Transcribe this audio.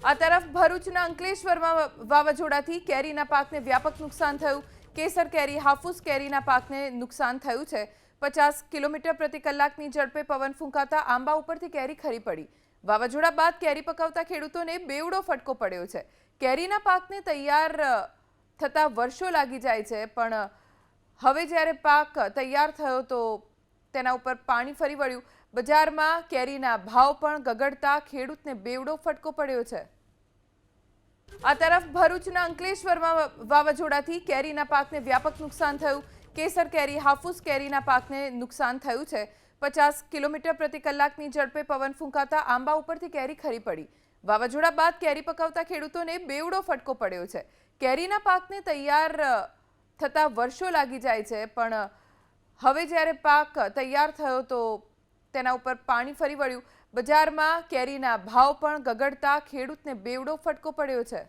આ તરફ ભરૂચના અંકલેશ્વરમાં વાવાઝોડાથી કેરીના પાકને વ્યાપક નુકસાન થયું। કેસર કેરી, હાફૂસ કેરીના પાકને નુકસાન થયું છે। 50 કિલોમીટર પ્રતિ કલાકની ઝડપે પવન ફૂંકાતા આંબા ઉપરથી કેરી ખરી પડી। વાવાઝોડા બાદ કેરી પકવતા ખેડૂતોને બેવડો ફટકો પડ્યો છે। કેરીના પાકને તૈયાર થતા વર્ષો લાગી જાય છે, પણ હવે જ્યારે પાક તૈયાર થયો તો તેના ઉપર પાણી ફરી વળ્યું। બજારમાં કેરીના ભાવ પણ ગગડતા ખેડૂતને બેવડો ફટકો પડ્યો છે। આ તરફ ભરૂચના અંકલેશ્વરમાં વાવાઝોડાથી કેરીના પાકને વ્યાપક નુકસાન થયું। કેસર કેરી, હાફૂસ કેરીના પાકને નુકસાન થયું છે। 50 કિલોમીટર પ્રતિ કલાકની ઝડપે પવન ફૂંકાતા આંબા ઉપરથી કેરી ખરી પડી। વાવાઝોડા બાદ કેરી પકવતા ખેડૂતોને બેવડો ફટકો પડ્યો છે। કેરીના પાકને તૈયાર થતા વર્ષો લાગી જાય છે, પણ હવે જ્યારે પાક તૈયાર થયો તો તેના ઉપર પાણી ફરી વળ્યું। બજારમાં કેરીના ભાવ પણ ગગડતા ખેડૂતને બેવડો ફટકો પડ્યો છે।